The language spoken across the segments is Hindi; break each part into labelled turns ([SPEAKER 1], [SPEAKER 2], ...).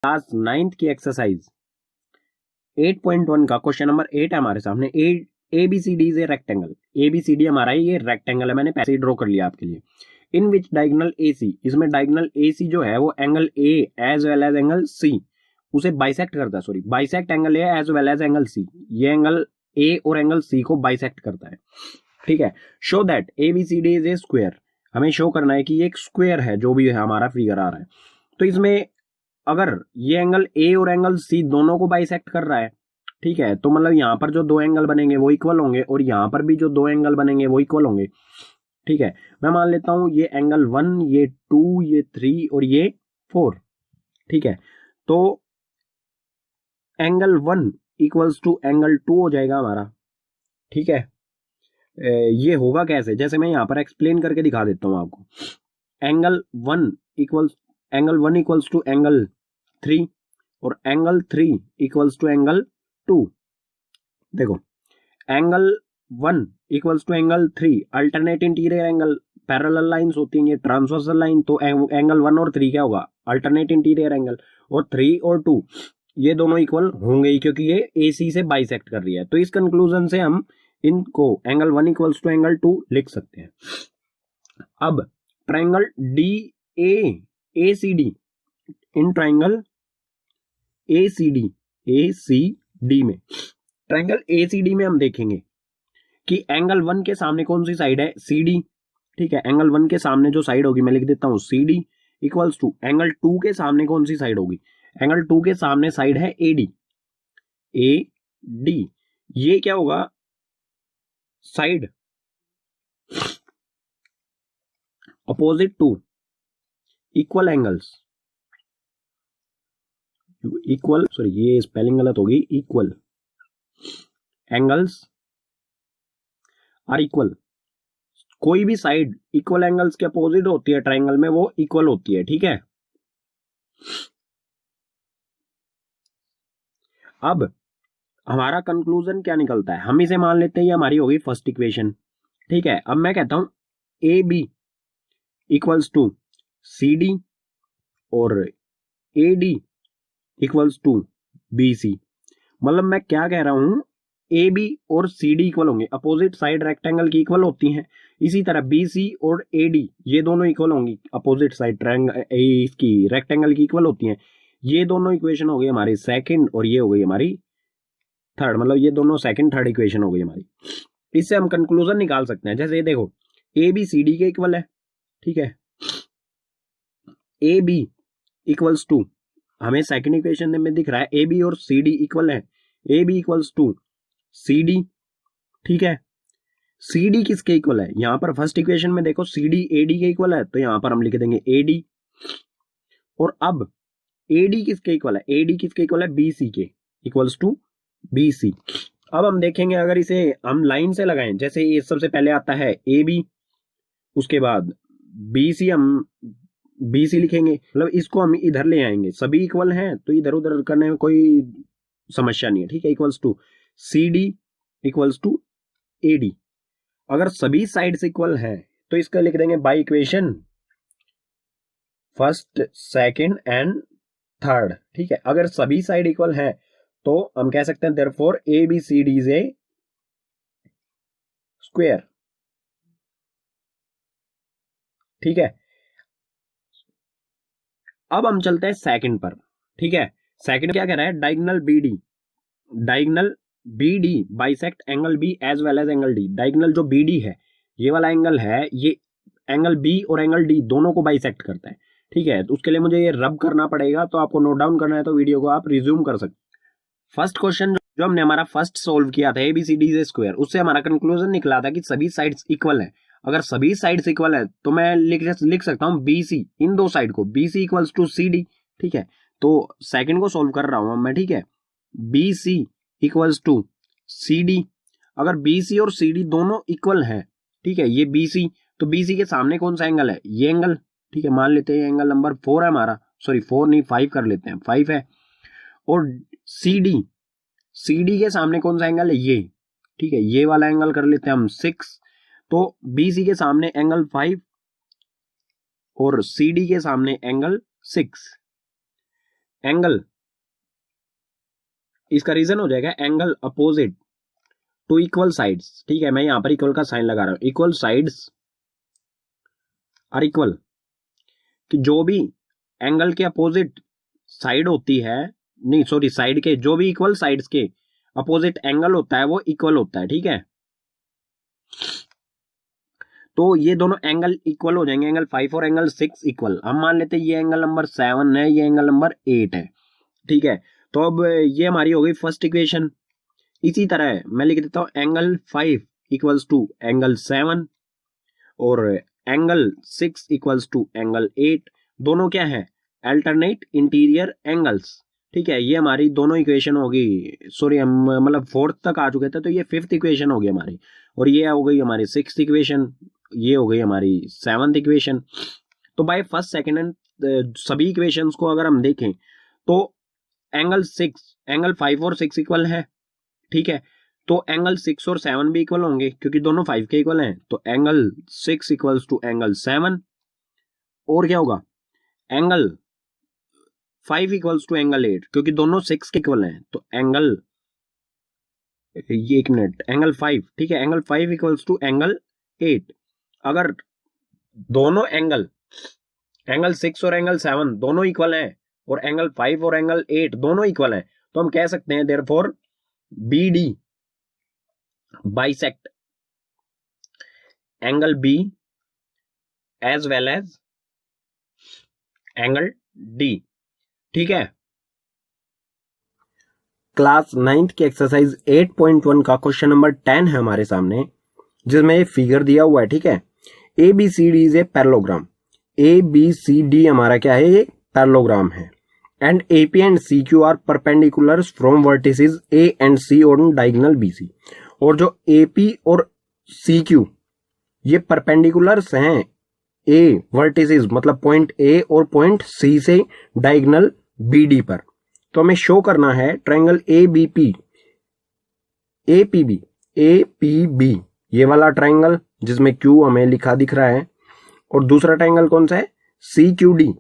[SPEAKER 1] क्लास 9th की एक्सरसाइज 8.1 का क्वेश्चन नंबर 8 है हमारे सामने। ABCD is a rectangle. ABCD हमारा ये रेक्टेंगल है, मैंने पैसे ड्रॉ कर लिया आपके लिए। इन विच डायगोनल AC, इसमें डायगोनल AC जो है वो angle A as well as angle C उसे बाइसेक्ट करता है। Sorry, bisect angle A as well as angle C, ये एंगल A और एंगल C को बाइसेक्ट करता है। ठीक है, show that ABCD is a square. हमें शो करना है कि ये एक स्क्वायर है, जो भी है हमारा फिगर आ रहा है। तो इसमें अगर ये एंगल A और एंगल C दोनों को बाइसेक्ट कर रहा है, ठीक है, तो मतलब यहां पर जो दो एंगल बनेंगे वो इक्वल होंगे और यहां पर भी जो दो एंगल बनेंगे वो इक्वल होंगे। ठीक है, मैं मान लेता हूं ये एंगल 1, ये 2, ये 3 और ये 4। ठीक है, तो एंगल 1 इक्वल्स टू एंगल 2 हो जाएगा हमारा। ठीक है, ये होगा कैसे, जैसे मैं यहां पर एक्सप्लेन करके दिखा देता हूं आपको। एंगल 1 इक्वल्स टू एंगल 3 और एंगल 3 इक्वल्स टू एंगल 2। देखो, angle 1 equals to angle 3 alternate interior angle, parallel lines होती हैं ये ट्रांसवर्सल लाइन, तो एंगल 1 और 3 क्या होगा, अल्टरनेट इंटीरियर एंगल। और 3 और 2 ये दोनों इक्वल होंगे ही, क्योंकि ये AC से बाइसेक्ट कर रही है। तो इस कंक्लूजन से हम इनको एंगल 1 इक्वल्स टू एंगल 2 लिख सकते हैं। अब triangle ACD, in triangle ACD में, ट्राइंगल ACD में हम देखेंगे कि एंगल 1 के सामने कौन सी साइड है, CD। ठीक है, एंगल 1 के सामने जो साइड होगी मैं लिख देता हूं CD इक्वल्स टू एंगल 2 के सामने कौन सी साइड होगी, एंगल 2 के सामने साइड है AD। ये क्या होगा, side opposite to equal angles, equal, sorry ये स्पेलिंग गलत होगी, इक्वल एंगल्स आर इक्वल। कोई भी साइड इक्वल एंगल्स के अपोजिट होती है ट्राइंगल में, वो इक्वल होती है। ठीक है, अब हमारा कंक्लूजन क्या निकलता है, हम इसे मान लेते हैं ये हमारी होगी फर्स्ट इक्वेशन। ठीक है, अब मैं कहता हूं AB इक्वल्स टू CD और AD इक्वल्स टू BC। मतलब मैं क्या कह रहा हूं, AB और CD इक्वल होंगे, अपोजिट साइड रेक्टेंगल की इक्वल होती हैं। इसी तरह BC और AD ये दोनों इक्वल होंगी, अपोजिट साइड इसकी रेक्टेंगल की इक्वल होती हैं। ये दोनों इक्वेशन हो गई हमारी सेकंड और ये हो गई हमारी थर्ड, मतलब ये दोनों सेकंड थर्ड इक्वेशन हो गई हमारी। इससे हम कंक्लूजन निकाल सकते हैं। जैसे ये देखो, ABCD के इक्वल है। ठीक है, AB इक्वल्स टू, हमें सेकंड इक्वेशन में दिख रहा है AB और CD इक्वल है, AB इक्वल्स टू CD। ठीक है, CD किसके इक्वल है, यहां पर फर्स्ट इक्वेशन में देखो CD AD के इक्वल है, तो यहां पर हम लिख देंगे AD। और अब AD किसके इक्वल है, AD किसके इक्वल है, BC के इक्वल्स टू BC। अब हम देखेंगे अगर इसे हम लाइन से लगाएं, जैसे ये सबसे पहले आता है AB, उसके बाद BC, हम BC लिखेंगे, मतलब इसको हम इधर ले आएंगे, सभी इक्वल हैं तो इधर उधर करने में कोई समस्या नहीं है। ठीक है, equals to CD equals to AD। अगर सभी साइड्स इक्वल हैं तो इसका लिख देंगे by equation first second and third. ठीक है, अगर सभी साइड इक्वल हैं तो हम कह सकते हैं therefore ABCD is a square. ठीक है, अब हम चलते हैं सेकंड पर। ठीक है, सेकंड क्या कह रहा है, diagonal BD bisect angle B as well as angle D। Diagonal जो BD है, ये वाला एंगल है, ये एंगल B और एंगल D दोनों को बाइसेक्ट करता है। ठीक है, तो उसके लिए मुझे ये रब करना पड़ेगा, तो आपको नोट डाउन करना है तो वीडियो को आप रिज्यूम कर सकते। फर्स्ट क्वेश्चन जो हमने हमारा फर्स्ट सोल्व किया था ABCD इज ए स्क्वायर, उससे हमारा कंक्लूजन निकला था कि सभी साइड्स इक्वल है। अगर सभी साइड्स इक्वल है तो मैं लिख सकता हूं BC, इन दो साइड को BC इक्वल्स टू CD। ठीक है, तो सेकंड को सोल्व कर रहा हूं मैं। ठीक है, BC इक्वल्स टू CD। अगर BC और CD दोनों इक्वल है, ठीक है, ये BC, तो BC के सामने कौन सा एंगल है, ये एंगल। ठीक है, मान लेते हैं एंगल नंबर 4 है हमारा, सॉरी 4 नहीं 5 कर लेते हैं, 5 है। और CD के सामने कौन सा एंगल है, ये। ठीक है, ये वाला एंगल कर लेते हैं हम 6। तो BC के सामने एंगल 5 और CD के सामने एंगल 6। एंगल, इसका रीजन हो जाएगा angle opposite to equal sides. ठीक है, मैं यहां पर इक्वल का साइन लगा रहा हूं, इक्वल साइड्स आर इक्वल, कि जो भी एंगल के अपोजिट साइड होती है, नहीं सॉरी, साइड के जो भी इक्वल साइड्स के अपोजिट एंगल होता है वो इक्वल होता है। ठीक है, तो ये दोनों एंगल इक्वल हो जाएंगे, एंगल 5 और एंगल 6 इक्वल। हम मान लेते हैं ये एंगल नंबर 7 है, ये एंगल नंबर 8 है। ठीक है, तो अब ये हमारी हो गई फर्स्ट इक्वेशन। इसी तरह मैं लिख देता हूं एंगल 5 इक्वल्स टू एंगल 7 और एंगल 6 इक्वल्स टू एंगल 8। दोनों क्या है, अल्टरनेट इंटीरियर एंगल्स। ठीक है, ये हमारी दोनों इक्वेशन होगी, सॉरी हम मतलब फोर्थ तक आ चुके थे, तो ये फिफ्थ इक्वेशन होगी हमारी, और ये हो गई हमारी सिक्स्थ इक्वेशन, ये हो गई हमारी सेवंथ इक्वेशन। तो बाय फर्स्ट सेकंड एंड सभी इक्वेशंस को अगर हम देखें तो एंगल 6, एंगल 5 और 6 इक्वल है। ठीक है, तो एंगल 6 और 7 भी इक्वल होंगे क्योंकि दोनों 5 के इक्वल हैं, तो एंगल 6 इक्वल्स टू एंगल 7। और क्या होगा, एंगल 5 इक्वल्स टू एंगल 8 क्योंकि दोनों 6 के इक्वल हैं, तो एंगल, ये एक मिनट, एंगल 5, ठीक है, एंगल 5 इक्वल्स टू एंगल 8। अगर दोनों एंगल 6 और एंगल 7 दोनों इक्वल हैं और एंगल 5 और एंगल 8 दोनों इक्वल हैं, तो हम कह सकते हैं therefore BD bisect angle B as well as angle D। ठीक है, क्लास 9th की एक्सरसाइज 8.1 का क्वेश्चन नंबर 10 है हमारे सामने, जिसमें ये फिगर दिया हुआ है। ठीक है, ABCD is a parallelogram. ABCD हमारा क्या है, ये पैरेललोग्राम है। And AP and CQ are perpendicular from vertices A and C on diagonal BC। और जो AP और CQ ये परपेंडिकुलर्स हैं A वर्टिसेस मतलब पॉइंट A और पॉइंट C से डायगोनल BD पर। तो हमें शो करना है ट्रायंगल APB ये वाला ट्रायंगल जिसमें Q हमें लिखा दिख रहा है, और दूसरा ट्रायंगल कौन सा है, CQD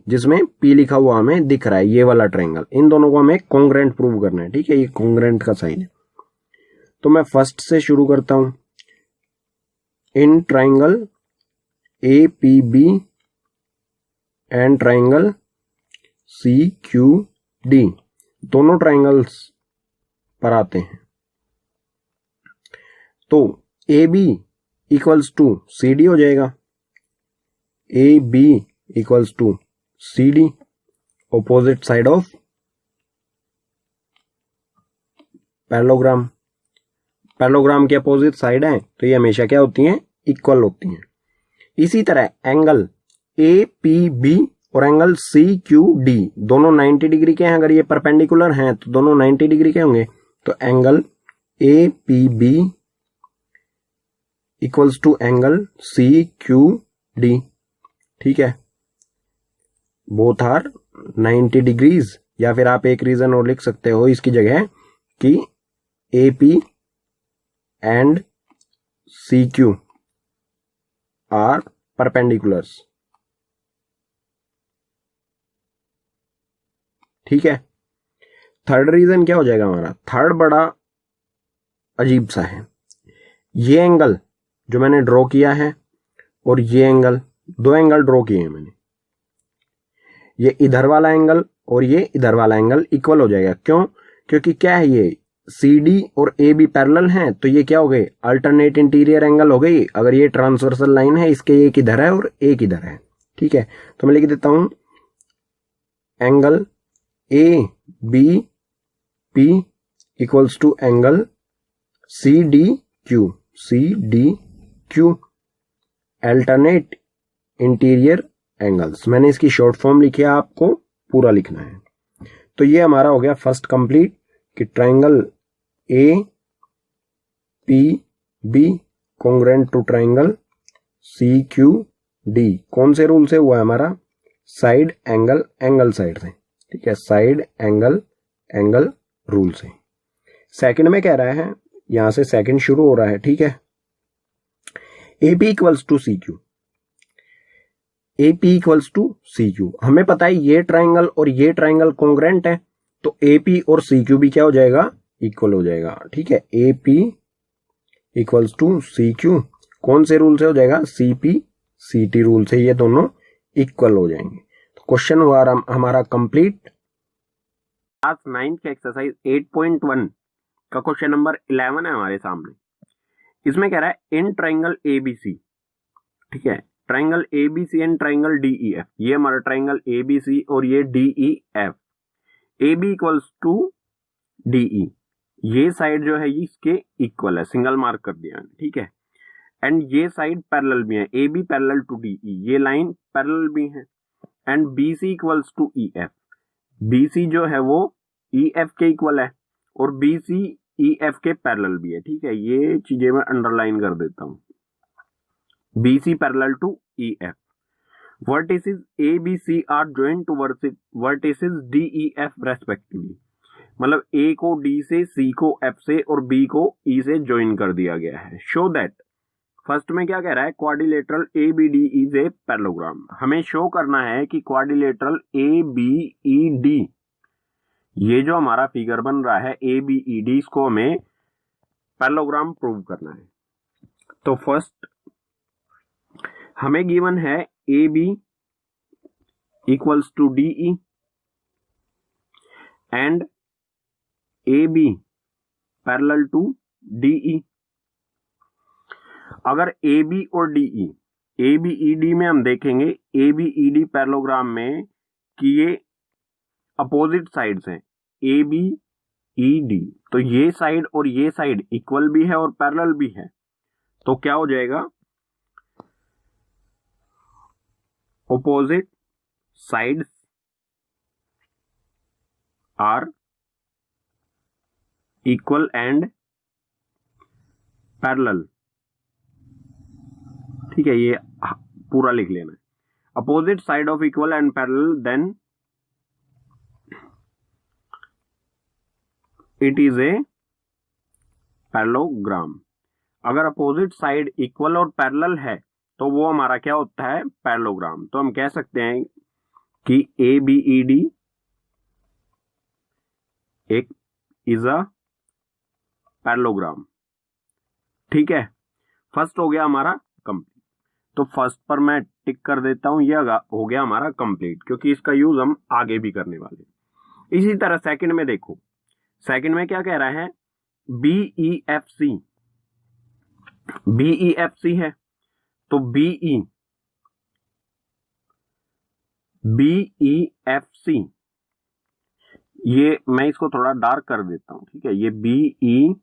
[SPEAKER 1] जिसमें P लिखा हुआ हमें दिख रहा है, ये वाला ट्रायंगल। इन दोनों को हमें कॉन्ग्रेंट प्रूव करना है। ठीक है, ये कॉन्ग्रेंट का साइन है। तो मैं फर्स्ट से शुरू करता हूं, in triangle APB and triangle CQD, दोनों ट्रायंगल्स पर आते हैं। तो AB इक्वल्स टू CD हो जाएगा, AB equals to CD, opposite side of parallelogram. Parallelogram के अपोजिट साइड है तो ये हमेशा क्या होती हैं, इक्वल होती हैं। इसी तरह एंगल APB और एंगल CQD दोनों 90 डिग्री के हैं। अगर ये परपेंडिकुलर हैं तो दोनों 90 डिग्री के होंगे। तो angle APB equals to angle CQD। ठीक है, बोथ आर 90 डिग्रीज। या फिर आप एक रीजन और लिख सकते हो इसकी जगह कि AP and CQ are perpendiculars. ठीक है, थर्ड रीजन क्या हो जाएगा हमारा, थर्ड बड़ा अजीब सा है। ये एंगल जो मैंने ड्रॉ किया है और ये एंगल, दो एंगल ड्रॉ किए हैं मैंने, ये इधर वाला एंगल और ये इधर वाला एंगल इक्वल हो जाएगा। क्यों, क्योंकि क्या है, ये CD और AB पैरेलल हैं, तो ये क्या हो गए, अल्टरनेट इंटीरियर एंगल हो गई। अगर ये ट्रांसवर्सल लाइन है, इसके एक इधर है और एक इधर है। ठीक है, तो मैं लिख देता हूं angle ABP equals to angle CDQ alternate interior angles. मैंने इसकी शॉर्ट फॉर्म लिखी है, आपको पूरा लिखना है। तो ये हमारा हो गया फर्स्ट कंप्लीट कि triangle APB congruent to triangle CQD कौन से रूल से हुआ है हमारा, साइड एंगल साइड से। ठीक है, साइड एंगल रूल से। सेकंड में कह रहा है, यहां से सेकंड शुरू हो रहा है। ठीक है, AB equals to CQ। AP equals to CQ। हमें पता है ये ट्राइंगल और ये ट्राइंगल कॉन्ग्रेंट है, तो AP और CQ भी क्या हो जाएगा, इक्वल हो जाएगा। ठीक है, AP इक्वल्स टू CQ कौन से रूल से हो जाएगा, CP/CT रूल से ये दोनों इक्वल हो जाएंगे। तो क्वेश्चन हुआ हमारा कंप्लीट। क्लास 9 के एक्सरसाइज 8.1 का क्वेश्चन नंबर 11 है हमारे सामने। इसमें कह रहा है इन ट्राइंगल ABC, ठीक है, triangle ABC and triangle DEF, ये हमारा ट्राइंगल ABC और ये DEF, AB equals to DE, ये साइड जो है इसके इक्वल है, सिंगल मार्क कर दिया, ठीक है, एंड ये साइड पैरेलल भी है, AB पैरेलल टू DE, ये लाइन पैरेलल भी है, and BC equals to EF, BC जो है वो EF के इक्वल है और BC EF के पैरेलल भी है। ठीक है, ये चीजें मैं अंडरलाइन कर देता हूं, BC parallel to EF, vertices ABC are joined to vertices DEF respectively, मतलब A को D से, C को F से और B को E से ज्वाइन कर दिया गया है। शो दैट, फर्स्ट में क्या कह रहा है, quadrilateral ABD is a parallelogram. हमें शो करना है कि क्वाड्रिलेटरल ABED, ये जो हमारा फिगर बन रहा है ABED, इसको हमें पैरेललोग्राम प्रूव करना है। तो फर्स्ट हमें गिवन है AB equals to DE and AB parallel to DE। अगर AB और DE, ABED में हम देखेंगे ABED पैरेललोग्राम में कि ये अपोजिट साइड्स हैं ABED, तो ये साइड और ये साइड इक्वल भी है और पैरेलल भी है, तो क्या हो जाएगा, opposite sides are equal and parallel। ठीक है, ये पूरा लिख लेना है, opposite side of equal and parallel, then it is a parallelogram। अगर अपोजिट साइड इक्वल और पैरेलल है तो वो हमारा क्या होता है, पैरेललोग्राम। तो हम कह सकते हैं कि ABED एक इज अ पैरेललोग्राम। ठीक है, फर्स्ट हो गया हमारा कंप्लीट, तो फर्स्ट पर मैं टिक कर देता हूं, ये हो गया हमारा कंप्लीट, क्योंकि इसका यूज हम आगे भी करने वाले। इसी तरह सेकंड में देखो, सेकंड में क्या कह रहा है, BEFC है, तो BEFC, ये मैं इसको थोड़ा डार्क कर देता हूं, ठीक है, ये BEFC,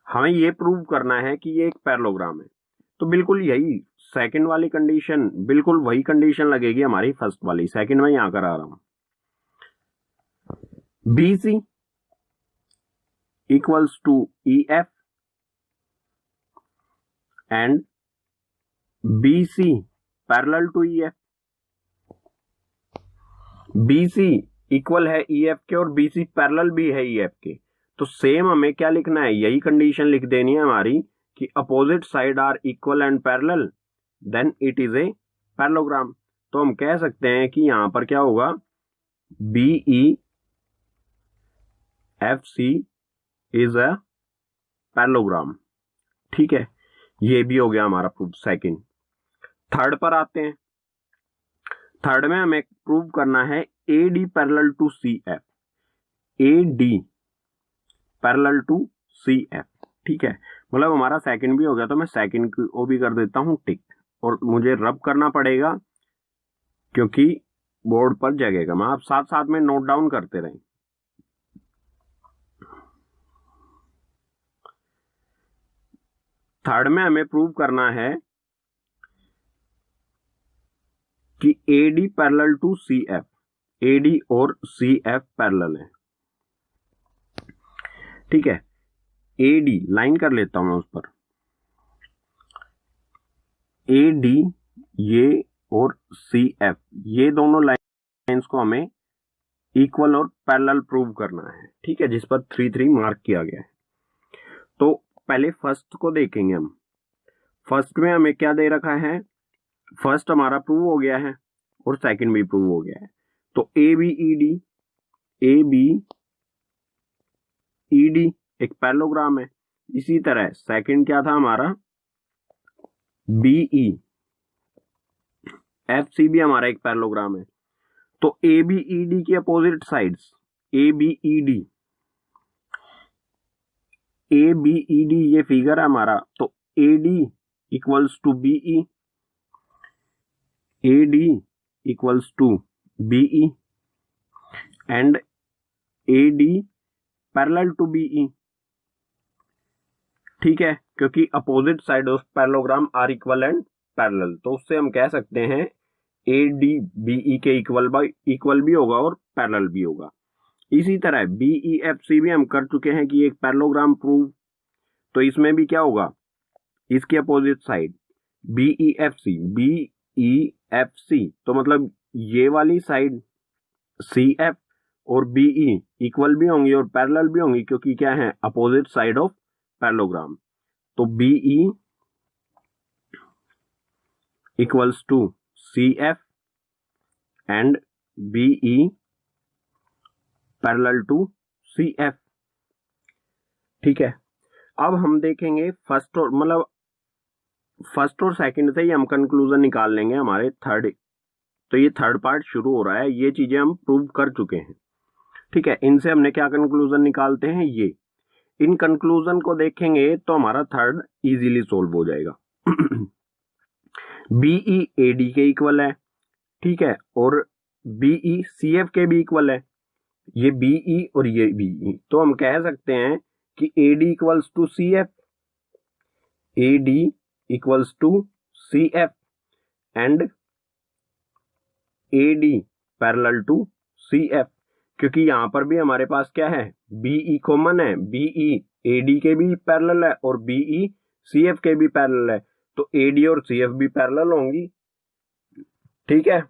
[SPEAKER 1] हमें ये प्रूव करना है कि ये एक पैरेललोग्राम है। तो बिल्कुल यही सेकंड वाली कंडीशन, बिल्कुल वही कंडीशन लगेगी हमारी फर्स्ट वाली। सेकंड में यहां कर आ रहा हूं, BC equals to EF and BC parallel to EF। BC equal है EF के और BC पैरेलल भी है EF के, तो सेम हमें क्या लिखना है, यही कंडीशन लिख देनी है हमारी कि opposite side are equal and parallel, then it is a parallelogram. तो हम कह सकते हैं कि यहां पर क्या होगा, BEFC इज अ पैरेललोग्राम। ठीक है, ये भी हो गया हमारा प्रूफ सेकंड। थर्ड पर आते हैं, थर्ड में हमें प्रूव करना है AD parallel to CF, AD parallel to CF। ठीक है, मतलब हमारा सेकंड भी हो गया, तो मैं सेकंड को भी कर देता हूं टिक, और मुझे रब करना पड़ेगा क्योंकि बोर्ड पर जगेगा, मैं आप साथ साथ में नोट डाउन करते रहें। थर्ड में हमें प्रूव करना है कि AD parallel to CF, AD और CF पैरेलल है। ठीक है, AD लाइन कर लेता हूं मैं उस पर, AD ये और CF, ये दोनों लाइंस को हमें इक्वल और पैरेलल प्रूव करना है। ठीक है, जिस पर 3 3 मार्क किया गया है। तो पहले फर्स्ट को देखेंगे हम, फर्स्ट में हमें क्या दे रखा है, फर्स्ट हमारा प्रूव हो गया है और सेकंड भी प्रूव हो गया है। तो ए बी ई डी एक पैरेललोग्राम है। इसी तरह सेकंड क्या था हमारा, बीई एफ सी भी हमारा एक पैरेललोग्राम है। तो ए बी ई डी की opposite sides, A B E D ये फिगर है हमारा। तो A D equals to BE, A D equals to BE and A D parallel to BE. ठीक है, क्योंकि opposite side of parallelogram are equal and parallel, तो उससे हम कह सकते हैं ए डी बीई के इक्वल भी होगा और पैरेलल भी होगा। इसी तरह बीई एफ सी भी हम कर चुके हैं कि एक पैरेललोग्राम प्रूव, तो इसमें भी क्या होगा, इसके opposite side BE F C, तो मतलब ये वाली साइड सी एफ और बीई इक्वल भी होंगी और पैरेलल भी होंगी, क्योंकि क्या है, अपोजिट साइड ऑफ पैरेललोग्राम। तो BE equals to C F and BE parallel to C F. ठीक है, अब हम देखेंगे फर्स्ट और सेकंड से ही हम कंक्लूजन निकाल लेंगे हमारे थर्ड। तो ये थर्ड पार्ट शुरू हो रहा है, ये चीजें हम प्रूव कर चुके हैं। ठीक है, इनसे हमने क्या कंक्लूजन निकालते हैं, ये इन कंक्लूजन को देखेंगे तो हमारा थर्ड इजीली सोल्व हो जाएगा। बीई ए डी के इक्वल है, ठीक है, और बीई सी एफ के भी इक्वल है, ये बीई और ये बीई। तो हम कह सकते हैं कि A D equals to C F, A D equals to C F and A D parallel to C F, क्योंकि यहां पर भी हमारे पास क्या है, बीई कॉमन है, बीई ए डी के भी पैरेलल है और बीई सी एफ के भी पैरेलल है, तो ए डी और सी एफ भी पैरेलल होंगी। ठीक है,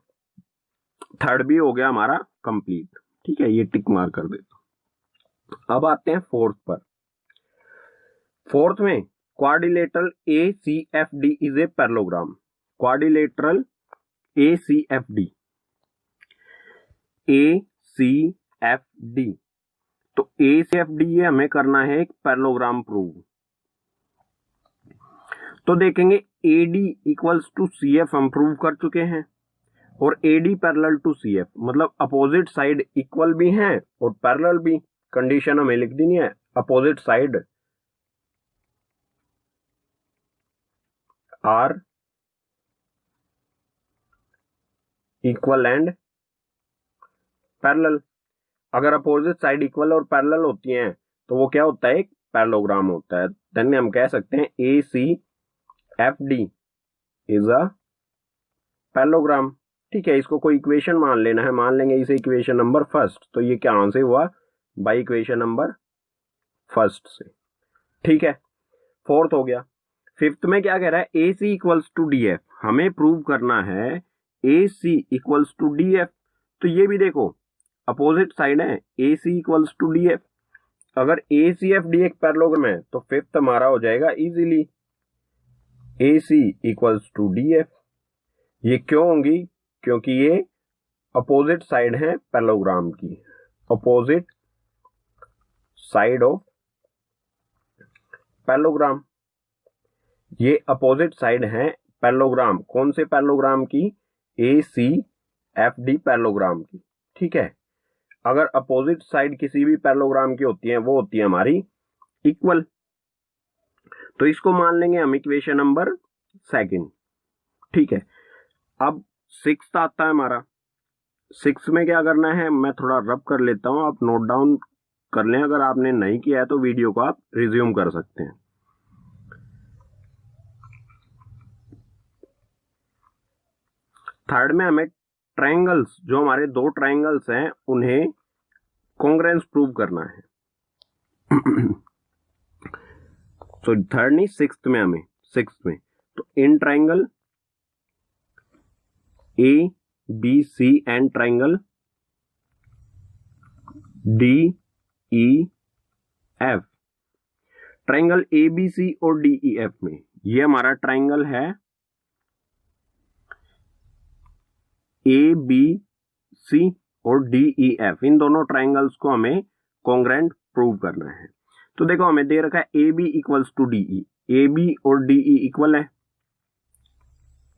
[SPEAKER 1] थर्ड भी हो गया हमारा कंप्लीट। ठीक है, ये टिक मार कर देता। अब आते हैं फोर्थ पर। फोर्थ में quadrilateral A C F D is a parallelogram. Quadrilateral A C F D, A C F D, तो ए सी एफ डी ये हमें करना है एक पैरेललोग्राम प्रूव। तो देखेंगे A D equals to C F हम प्रूव कर चुके हैं और A D parallel to C F, मतलब अपोजिट साइड इक्वल भी हैं और पैरेलल भी। कंडीशन हमें लिख देनी है, opposite side are equal and parallel. अगर अपोजिट साइड इक्वल और पैरेलल होती हैं तो वो क्या होता है, एक पैरेललोग्राम होता है। देन हम कह सकते हैं A C F D is a parallelogram. ठीक है, इसको कोई इक्वेशन मान लेना है, मान लेंगे इसे इक्वेशन नंबर फर्स्ट। तो ये क्या आंसर हुआ, बाय इक्वेशन नंबर फर्स्ट से। ठीक है, फोर्थ हो गया। फिफ्थ में क्या कह रहा है, A C equals to D F, हमें प्रूव करना है A C equals to D F. तो ये भी देखो अपोजिट साइड है, A C equals to D F. अगर ए सी एफ डी एक पैरेललोग्राम है तो फिफ्थ हमारा हो जाएगा easily A C equals to D F. ये क्यों होंगी, क्योंकि ये अपोजिट साइड है पैरेललोग्राम की, अपोजिट साइड ऑफ पैरेललोग्राम। ये अपोजिट साइड है पैरेललोग्राम, कौन से पैरेललोग्राम की, ए सी एफ डी पैरेललोग्राम की। ठीक है, अगर अपोजिट साइड किसी भी पैरेललोग्राम की होती है वो होती है हमारी इक्वल। तो इसको मान लेंगे हम इक्वेशन नंबर सेकंड। ठीक है, अब सिक्स्थ आता है हमारा। सिक्स में क्या करना है, मैं थोड़ा रब कर लेता हूं, आप नोट डाउन कर लें। अगर आपने नहीं किया है तो वीडियो को आप रिज्यूम कर सकते हैं। थर्ड में हमें ट्रायंगल्स, जो हमारे दो ट्रायंगल्स हैं उन्हें कॉन्ग्रुएंस प्रूव करना है। सो थर्ड नहीं, सिक्स्थ में हमें, सिक्स्थ में तो in triangle A B C and triangle D E F, triangle A B C और डी ई एफ में ये हमारा ट्राइंगल है ABC और DEF, इन दोनों ट्राइंगल्स को हमें कॉन्ग्रेंट प्रूव करना है। तो देखो हमें दे रखा है AB equals to DE, AB और DE इक्वल है,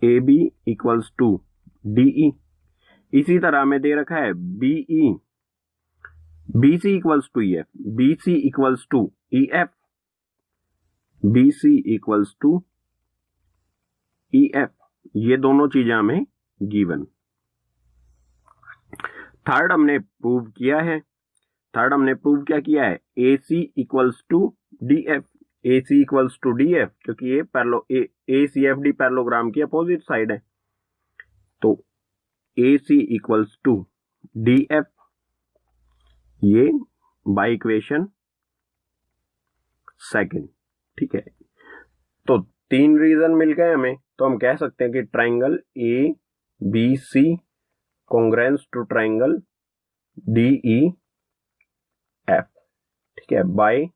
[SPEAKER 1] AB इक्वल्स टू DE। इसी तरह हमें दे रखा है BC equals to EF, BC equals to EF, BC equals to EF, ये दोनों चीजें हमें गिवन। थर्ड हमने प्रूव किया है, क्या किया है, AC equals to DF, AC equals to DF, क्योंकि ये ACFD पैरेललोग्राम की अपोजिट साइड है, तो AC इक्वल्स टू DF, ये बाय इक्वेशन सेकंड। ठीक है, तो 3 रीजन मिल गए हमें, तो हम कह सकते हैं कि triangle ABC congruence to triangle DEF। ठीक है, बाय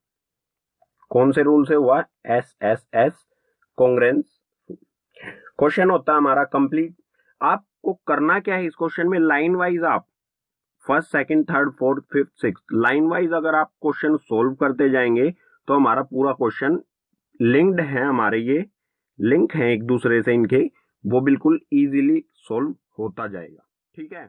[SPEAKER 1] कौन से रूल से हुआ, SSS कॉन्ग्रेंस। क्वेश्चन होता है हमारा कंप्लीट। आपको करना क्या है इस क्वेश्चन में, लाइन वाइज आप first, second, third, fourth, fifth, sixth, line wise अगर आप क्वेश्चन सोल्व करते जाएंगे तो हमारा पूरा क्वेश्चन लिंक्ड है, हमारे ये लिंक है एक दूसरे से, इनके वो बिल्कुल इजीली सोल्व होता जाएगा। ठीक है।